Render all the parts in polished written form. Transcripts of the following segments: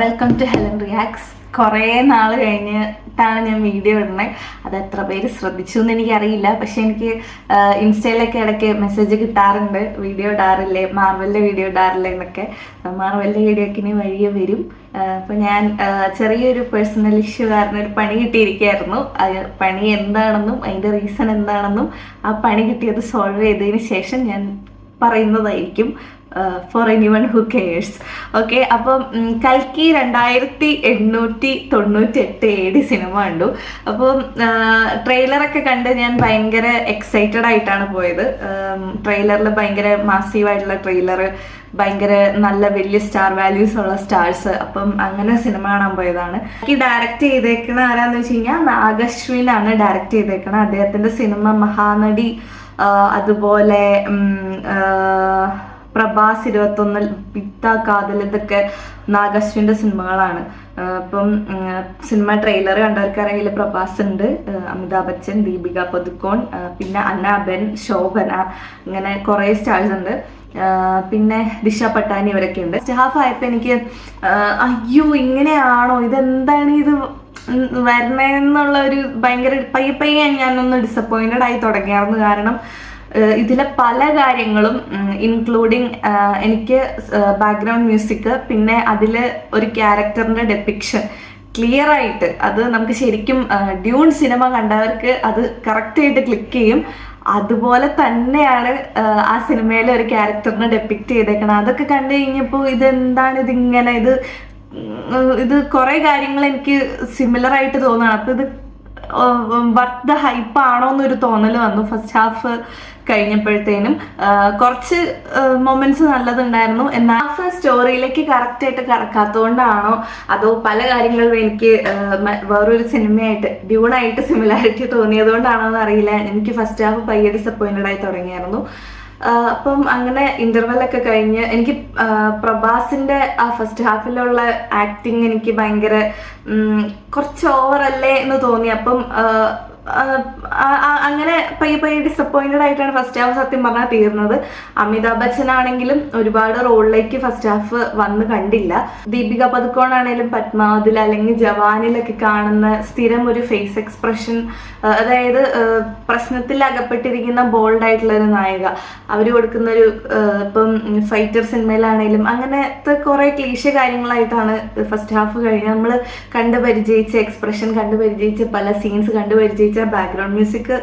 Welcome to Helen റിയാക്സ്. കുറേ നാൾ കഴിഞ്ഞിട്ടാണ് ഞാൻ വീഡിയോ ഇടുന്നത്. അത് എത്ര പേര് ശ്രദ്ധിച്ചു എന്ന് എനിക്കറിയില്ല. പക്ഷെ എനിക്ക് ഇൻസ്റ്റയിലൊക്കെ ഇടയ്ക്ക് മെസ്സേജ് കിട്ടാറുണ്ട്, വീഡിയോ ഇടാറില്ലേ, മാർവലിൻ്റെ വീഡിയോ ഇടാറില്ലേ എന്നൊക്കെ. മാർവലിൻ്റെ വീഡിയോ ഒക്കെ ഇനി വഴിയെ വരും. അപ്പോൾ ഞാൻ ചെറിയൊരു പേഴ്സണൽ ഇഷ്യൂ കാരണം ഒരു പണി കിട്ടിയിരിക്കുകയായിരുന്നു. പണി എന്താണെന്നും അതിൻ്റെ റീസൺ എന്താണെന്നും ആ പണി കിട്ടിയത് സോൾവ് ചെയ്തതിന് ശേഷം ഞാൻ പറയുന്നതായിരിക്കും. For anyone who cares. Okay, അപ്പം കൽക്കി 2898 AD സിനിമ കണ്ടു. അപ്പം ട്രെയിലറൊക്കെ കണ്ട് ഞാൻ ഭയങ്കര എക്സൈറ്റഡ് ആയിട്ടാണ് പോയത്. ട്രെയിലറിൽ ഭയങ്കര മാസീവായിട്ടുള്ള ട്രെയിലർ, ഭയങ്കര നല്ല വലിയ സ്റ്റാർ വാല്യൂസ് ഉള്ള സ്റ്റാർസ്. അപ്പം അങ്ങനെ സിനിമ കാണാൻ പോയതാണ്. എനിക്ക് ഡയറക്റ്റ് ചെയ്തേക്കണ ആരാന്ന് വെച്ച് കഴിഞ്ഞാൽ നാഗശ്വിനാണ് ഡയറക്റ്റ് ചെയ്തേക്കണത്. അദ്ദേഹത്തിൻ്റെ സിനിമ മഹാനടി, അതുപോലെ പ്രഭാസ് 21, പിത്ത കാതൽ, ഇതൊക്കെ നാഗശ്വിൻ്റെ സിനിമകളാണ്. അപ്പം സിനിമ ട്രെയിലർ കണ്ടവർക്കറിയില്ല, പ്രഭാസ് ഉണ്ട്, അമിതാഭ് ബച്ചൻ, ദീപിക പദുക്കോൺ, പിന്നെ അന്നാബെൻ, ശോഭന, അങ്ങനെ കുറേ സ്റ്റാർസ് ഉണ്ട്. പിന്നെ ദിശ പട്ടാനി, ഇവരൊക്കെ ഉണ്ട്. ഫസ്റ്റ് ഹാഫ് ആയപ്പോൾ എനിക്ക് അയ്യോ ഇങ്ങനെയാണോ, ഇതെന്താണ് ഇത് വരണേന്നുള്ള ഒരു ഭയങ്കര പയ്യെ ഞാനൊന്ന് ഡിസപ്പോയിൻറ്റഡ് ആയി തുടങ്ങിയായിരുന്നു. കാരണം ഇതിലെ പല കാര്യങ്ങളും ഇൻക്ലൂഡിങ് എനിക്ക് ബാക്ക്ഗ്രൗണ്ട് മ്യൂസിക്, പിന്നെ അതിൽ ഒരു ക്യാരക്ടറിൻ്റെ ഡെപ്പിക്ഷൻ ക്ലിയർ ആയിട്ട്, അത് നമുക്ക് ശരിക്കും ഡ്യൂൺ സിനിമ കണ്ടവർക്ക് അത് കറക്റ്റായിട്ട് ക്ലിക്ക് ചെയ്യും. അതുപോലെ തന്നെയാണ് ആ സിനിമയിലെ ഒരു ക്യാരക്ടറിനെ ഡെപ്പിക്റ്റ് ചെയ്തേക്കണം. അതൊക്കെ കണ്ടു കഴിഞ്ഞപ്പോൾ ഇതെന്താണ് ഇതിങ്ങനെ, ഇത് കുറേ കാര്യങ്ങൾ എനിക്ക് സിമിലർ ആയിട്ട് തോന്നുകയാണ്. അപ്പോൾ ഇത് വർത്ത് ദ ഹൈപ്പ് ആണോ എന്നൊരു തോന്നൽ വന്നു ഫസ്റ്റ് ഹാഫ് കഴിഞ്ഞപ്പോഴത്തേനും. കുറച്ച് മൊമെന്റ്സ് നല്ലതുണ്ടായിരുന്നു. എന്നാൽ സ്റ്റോറിയിലേക്ക് കറക്റ്റായിട്ട് കറക്കാത്തതുകൊണ്ടാണോ അതോ പല കാര്യങ്ങളിലും എനിക്ക് വേറൊരു സിനിമയായിട്ട് ഡ്യൂണായിട്ട് സിമിലാരിറ്റി തോന്നിയത് കൊണ്ടാണോ എന്ന് അറിയില്ല. എനിക്ക് ഫസ്റ്റ് ഹാഫ് പയ്യെ ഡിസപ്പോയിൻറ്റഡ് ആയി തുടങ്ങിയായിരുന്നു. അപ്പം അങ്ങനെ ഇന്റർവെല്ലൊക്കെ കഴിഞ്ഞ് എനിക്ക് പ്രഭാസിന്റെ ആ ഫസ്റ്റ് ഹാഫിലുള്ള ആക്ടിങ് എനിക്ക് ഭയങ്കര കുറച്ച് ഓവറല്ലേ എന്ന് തോന്നി. അപ്പം അങ്ങനെ പയ്യെ ഡിസപ്പോയിൻറ്റഡ് ആയിട്ടാണ് ഫസ്റ്റ് ഹാഫ് സത്യം പറഞ്ഞാൽ തീർന്നത്. അമിതാഭ് ബച്ചൻ ആണെങ്കിലും ഒരുപാട് റോളിലേക്ക് ഫസ്റ്റ് ഹാഫ് വന്ന് കണ്ടില്ല. ദീപിക പദുക്കോൺ ആണെങ്കിലും പത്മാവതിൽ അല്ലെങ്കിൽ ജവാനിലൊക്കെ കാണുന്ന സ്ഥിരം ഒരു ഫേസ് എക്സ്പ്രഷൻ, അതായത് പ്രശ്നത്തിൽ അകപ്പെട്ടിരിക്കുന്ന ബോൾഡ് ആയിട്ടുള്ള ഒരു നായിക, അവർ കൊടുക്കുന്നൊരു ഇപ്പം ഫൈറ്റർ സിനിമയിലാണെങ്കിലും അങ്ങനത്തെ കുറേ ക്ലീശ കാര്യങ്ങളായിട്ടാണ് ഫസ്റ്റ് ഹാഫ് കഴിഞ്ഞ് നമ്മൾ കണ്ടു പരിചയിച്ച എക്സ്പ്രഷൻ, കണ്ടു പരിചയിച്ച പല സീൻസ്, കണ്ടു പരിചയിച്ച ബാക്ക്ഗ്രൗണ്ട് മ്യൂസിക്.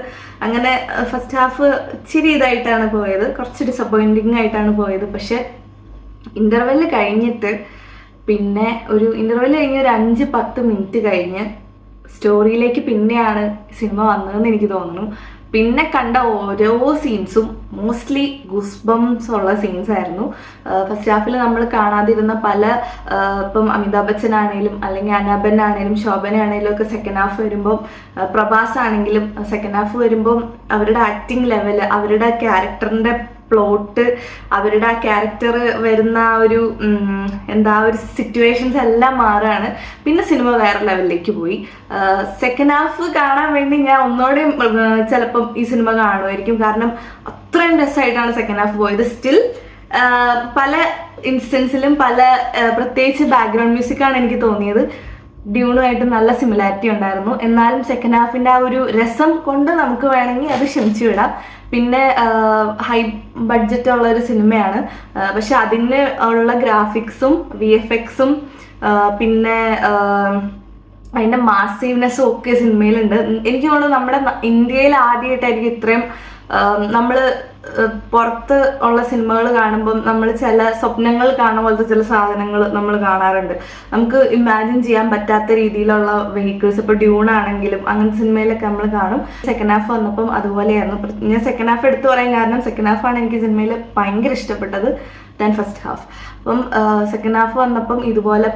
അങ്ങനെ ഫസ്റ്റ് ഹാഫ് ഇച്ചിരി ഇതായിട്ടാണ് പോയത്, കുറച്ച് ഡിസപ്പോയിൻറ്റിങ് ആയിട്ടാണ് പോയത്. പക്ഷെ ഇന്റർവെല് കഴിഞ്ഞിട്ട് പിന്നെ ഒരു 5-10 മിനിറ്റ് കഴിഞ്ഞ് സ്റ്റോറിയിലേക്ക് പിന്നെയാണ് സിനിമ വന്നതെന്ന് എനിക്ക് തോന്നുന്നു. പിന്നെ കണ്ട ഓരോ സീൻസും മോസ്റ്റ്ലി ഗൂസ്ബംസ് ഉള്ള സീൻസ് ആയിരുന്നു. ഫസ്റ്റ് ഹാഫിൽ നമ്മൾ കാണാതിരുന്ന പല, ഇപ്പം അമിതാഭ് ബച്ചൻ ആണെങ്കിലും അല്ലെങ്കിൽ അനാബൻ ആണെങ്കിലും ശോഭന ആണെങ്കിലും ഒക്കെ സെക്കൻഡ് ഹാഫ് വരുമ്പം, പ്രഭാസ് ആണെങ്കിലും സെക്കൻഡ് ഹാഫ് വരുമ്പം അവരുടെ ആക്ടിങ് ലെവല്, അവരുടെ ക്യാരക്ടറിൻ്റെ പ്ലോട്ട്, അവരുടെ ആ ക്യാരക്ടർ വരുന്ന ഒരു ഒരു സിറ്റുവേഷൻസ് എല്ലാം മാറുകയാണ്. പിന്നെ സിനിമ വേറെ ലെവലിലേക്ക് പോയി. സെക്കൻഡ് ഹാഫ് കാണാൻ വേണ്ടി ഞാൻ ഒന്നോടെ ചിലപ്പം ഈ സിനിമ കാണുമായിരിക്കും. കാരണം അത്രയും രസമായിട്ടാണ് സെക്കൻഡ് ഹാഫ് പോയത്. സ്റ്റിൽ പല ഇൻസ്റ്റൻസിലും പ്രത്യേകിച്ച് ബാക്ക്ഗ്രൗണ്ട് മ്യൂസിക്കാണ് എനിക്ക് തോന്നിയത് ഡ്യൂണുമായിട്ട് നല്ല സിമിലാരിറ്റി ഉണ്ടായിരുന്നു. എന്നാലും സെക്കൻഡ് ഹാഫിൻ്റെ ആ ഒരു രസം കൊണ്ട് നമുക്ക് വേണമെങ്കിൽ അത് ക്ഷമിച്ചു വിടാം. പിന്നെ ഹൈ ബഡ്ജറ്റ് ഉള്ള ഒരു സിനിമയാണ്, പക്ഷെ അതിന് ഉള്ള ഗ്രാഫിക്സും VFXും പിന്നെ അതിൻ്റെ മാസീവ്നെസ്സും ഒക്കെ സിനിമയിലുണ്ട്. എനിക്ക് തോന്നുന്നു നമ്മുടെ ഇന്ത്യയിൽ ആദ്യമായിട്ടായിരിക്കും ഇത്രയും നമ്മൾ പുറത്ത് ഉള്ള സിനിമകൾ കാണുമ്പം നമ്മൾ ചില സ്വപ്നങ്ങൾ കാണുന്ന പോലത്തെ ചില സാധനങ്ങൾ നമ്മൾ കാണാറുണ്ട്. നമുക്ക് ഇമാജിൻ ചെയ്യാൻ പറ്റാത്ത രീതിയിലുള്ള വെഹിക്കിൾസ്, ഇപ്പോൾ ഡ്യൂൺ ആണെങ്കിലും അങ്ങനത്തെ സിനിമയിലൊക്കെ നമ്മൾ കാണും. സെക്കൻഡ് ഹാഫ് വന്നപ്പം അതുപോലെയായിരുന്നു. ഞാൻ സെക്കൻഡ് ഹാഫ് എടുത്തു പറയാൻ കാരണം സെക്കൻഡ് ഹാഫാണ് എനിക്ക് സിനിമയിൽ ഭയങ്കര ഇഷ്ടപ്പെട്ടത് ദാൻ ഫസ്റ്റ് ഹാഫ്. അപ്പം സെക്കൻഡ് ഹാഫ് വന്നപ്പം ഇതുപോലെ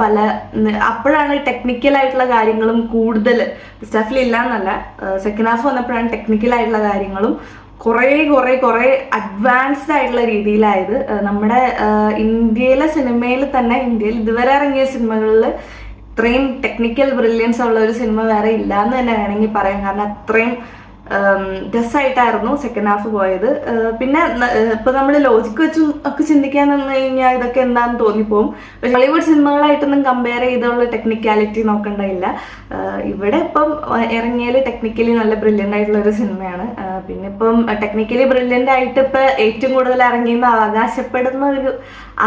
അപ്പോഴാണ് ടെക്നിക്കലായിട്ടുള്ള കാര്യങ്ങളും കൂടുതൽ, ഫസ്റ്റ് ഹാഫിൽ ഇല്ല എന്നല്ല, സെക്കൻഡ് ഹാഫ് വന്നപ്പോഴാണ് ടെക്നിക്കലായിട്ടുള്ള കാര്യങ്ങളും കുറേ അഡ്വാൻസ്ഡ് ആയിട്ടുള്ള രീതിയിലായത്. നമ്മുടെ ഇന്ത്യയിലെ സിനിമയിൽ തന്നെ, ഇന്ത്യയിൽ ഇതുവരെ ഇറങ്ങിയ സിനിമകളിൽ ഇത്രയും ടെക്നിക്കൽ ബ്രില്യൻസ് ഉള്ള ഒരു സിനിമ വേറെ ഇല്ല എന്ന് തന്നെ വേണമെങ്കിൽ പറയാം. കാരണം അത്രയും രസമായിട്ടായിരുന്നു സെക്കൻഡ് ഹാഫ് പോയത്. പിന്നെ ഇപ്പൊ നമ്മൾ ലോജിക്ക് വെച്ചും ഒക്കെ ചിന്തിക്കാൻ നിന്ന് കഴിഞ്ഞാൽ ഇതൊക്കെ എന്താണെന്ന് തോന്നിപ്പോവും. പക്ഷെ ഹോളിവുഡ് സിനിമകളായിട്ടൊന്നും കമ്പയർ ചെയ്തുള്ള ടെക്നിക്കാലിറ്റി നോക്കണ്ടായില്ല. ഇവിടെ ഇപ്പം ഇറങ്ങിയാൽ ടെക്നിക്കലി നല്ല ബ്രില്യൻ്റ് ആയിട്ടുള്ള ഒരു സിനിമയാണ്. പിന്നെ ഇപ്പം ടെക്നിക്കലി ബ്രില്യൻ്റ് ആയിട്ട് ഇപ്പം ഏറ്റവും കൂടുതൽ ഇറങ്ങിയെന്ന് അവകാശപ്പെടുന്ന ഒരു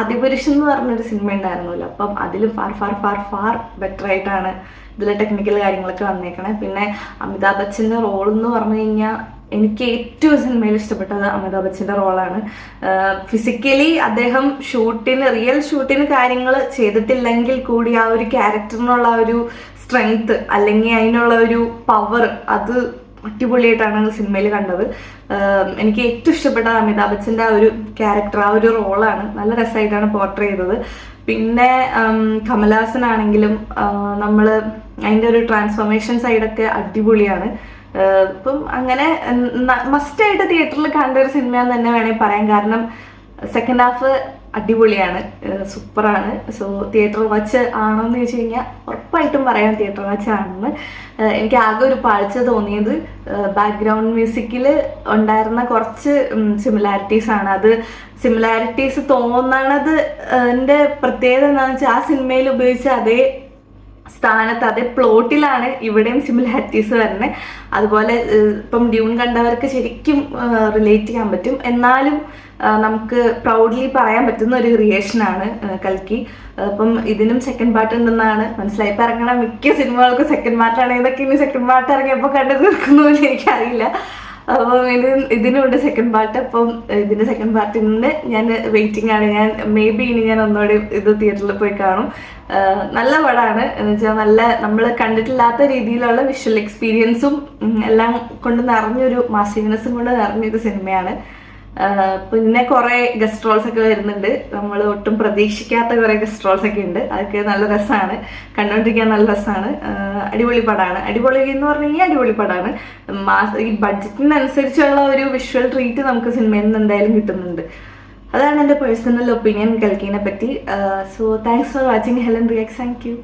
അതിപുരുഷൻ എന്ന് പറഞ്ഞൊരു സിനിമ ഉണ്ടായിരുന്നല്ലോ. അപ്പം അതിൽ far far far far better ആയിട്ടാണ് ഇതിലെ ടെക്നിക്കൽ കാര്യങ്ങളൊക്കെ വന്നേക്കണേ. പിന്നെ അമിതാഭ് ബച്ചൻ്റെ റോൾ എന്ന് പറഞ്ഞു കഴിഞ്ഞാൽ എനിക്ക് ഏറ്റവും സിനിമയിൽ ഇഷ്ടപ്പെട്ടത് അമിതാഭ് ബച്ചൻ്റെ റോളാണ്. ഫിസിക്കലി അദ്ദേഹം റിയൽ ഷൂട്ടിന് കാര്യങ്ങൾ ചെയ്തിട്ടില്ലെങ്കിൽ കൂടി ആ ഒരു ക്യാരക്ടറിനുള്ള ഒരു സ്ട്രെങ്ത് അല്ലെങ്കിൽ അതിനുള്ള ഒരു പവർ അത് അടിപൊളിയായിട്ടാണ് സിനിമയിൽ കണ്ടത്. എനിക്ക് ഏറ്റവും ഇഷ്ടപ്പെട്ടത് അമിതാഭ് ബച്ചൻ്റെ ആ ഒരു ക്യാരക്ടർ, ആ ഒരു റോളാണ്. നല്ല രസമായിട്ടാണ് പോർട്രേ ചെയ്തത്. പിന്നെ കമലഹാസനാണെങ്കിലും നമ്മൾ അതിൻ്റെ ഒരു ട്രാൻസ്ഫോർമേഷൻ സൈഡൊക്കെ അടിപൊളിയാണ്. ഇപ്പം അങ്ങനെ മസ്റ്റായിട്ട് തിയേറ്ററിൽ കണ്ട ഒരു സിനിമയെന്ന് തന്നെ വേണമെങ്കിൽ പറയാം. കാരണം സെക്കൻഡ് ഹാഫ് അടിപൊളിയാണ്, സൂപ്പറാണ്. സോ തിയേറ്റർ വാച്ച് ആണോ എന്ന് ചോദിച്ചു കഴിഞ്ഞാൽ ഉറപ്പായിട്ടും പറയാം തിയേറ്റർ വാച്ച് ആണെന്ന്. എനിക്ക് ആകെ ഒരു പാഴ്ച തോന്നിയത് ബാക്ക്ഗ്രൗണ്ട് മ്യൂസിക്കിൽ ഉണ്ടായിരുന്ന കുറച്ച് സിമിലാരിറ്റീസ് ആണ്. അത് സിമിലാരിറ്റീസ് തോന്നണത് എൻ്റെ പ്രത്യേകത എന്താണെന്ന് വെച്ചാൽ ആ സിനിമയിൽ ഉപയോഗിച്ച അതേ സ്ഥാനത്ത് അതേ പ്ലോട്ടിലാണ് ഇവിടെയും സിമിലാരിറ്റീസ് വരുന്നത്. അതുപോലെ ഇപ്പം ഡ്യൂൺ കണ്ടവർക്ക് ശരിക്കും റിലേറ്റ് ചെയ്യാൻ പറ്റും. എന്നാലും നമുക്ക് പ്രൗഡ്ലി പറയാൻ പറ്റുന്ന ഒരു ക്രിയേഷനാണ് കൽക്കി. അപ്പം ഇതിനും സെക്കൻഡ് പാർട്ട് ഉണ്ടെന്നാണ് മനസ്സിലായി. ഇപ്പം ഇറങ്ങണ മിക്ക സിനിമകൾക്കും സെക്കൻഡ് പാർട്ടാണ്. ഇതൊക്കെ ഇനി സെക്കൻഡ് പാർട്ട് ഇറങ്ങിയപ്പോൾ കണ്ടു തീർക്കുന്നു പോലും എനിക്കറിയില്ല. അപ്പം ഇതിനുണ്ട് സെക്കൻഡ് പാർട്ട്. അപ്പം ഇതിൻ്റെ സെക്കൻഡ് പാർട്ടിന് ഞാൻ വെയിറ്റിംഗ് ആണ്. ഞാൻ മേ ബി ഇനി ഞാൻ ഒന്നുകൂടി ഇത് തിയേറ്ററിൽ പോയി കാണും. നല്ല പടമാണ് എന്ന് വെച്ചാൽ നല്ല നമ്മൾ കണ്ടിട്ടില്ലാത്ത രീതിയിലുള്ള വിഷ്വൽ എക്സ്പീരിയൻസും എല്ലാം കൊണ്ട് നിറഞ്ഞൊരു മാസീവ്നെസ്സും കൊണ്ട് നിറഞ്ഞൊരു സിനിമയാണ്. പിന്നെ കുറേ ഗസ്റ്റ് റോൾസ് ഒക്കെ വരുന്നുണ്ട്. നമ്മൾ ഒട്ടും പ്രതീക്ഷിക്കാത്ത കുറേ ഗസ്റ്റ് റോൾസ് ഒക്കെ ഉണ്ട്. അതൊക്കെ നല്ല രസമാണ്, കണ്ടുകൊണ്ടിരിക്കാൻ നല്ല രസമാണ്. അടിപൊളി പടമാണ്. അടിപൊളി എന്ന് പറഞ്ഞു കഴിഞ്ഞാൽ അടിപൊളി പടമാണ്. ഈ ബഡ്ജറ്റിനനുസരിച്ചുള്ള ഒരു വിഷ്വൽ ട്രീറ്റ് നമുക്ക് സിനിമയിൽ നിന്ന് എന്തായാലും കിട്ടുന്നുണ്ട്. അതാണ് എൻ്റെ പേഴ്സണൽ ഒപ്പീനിയൻ കൽക്കിനെ പറ്റി. So thanks for watching Helen reacts. Thank you.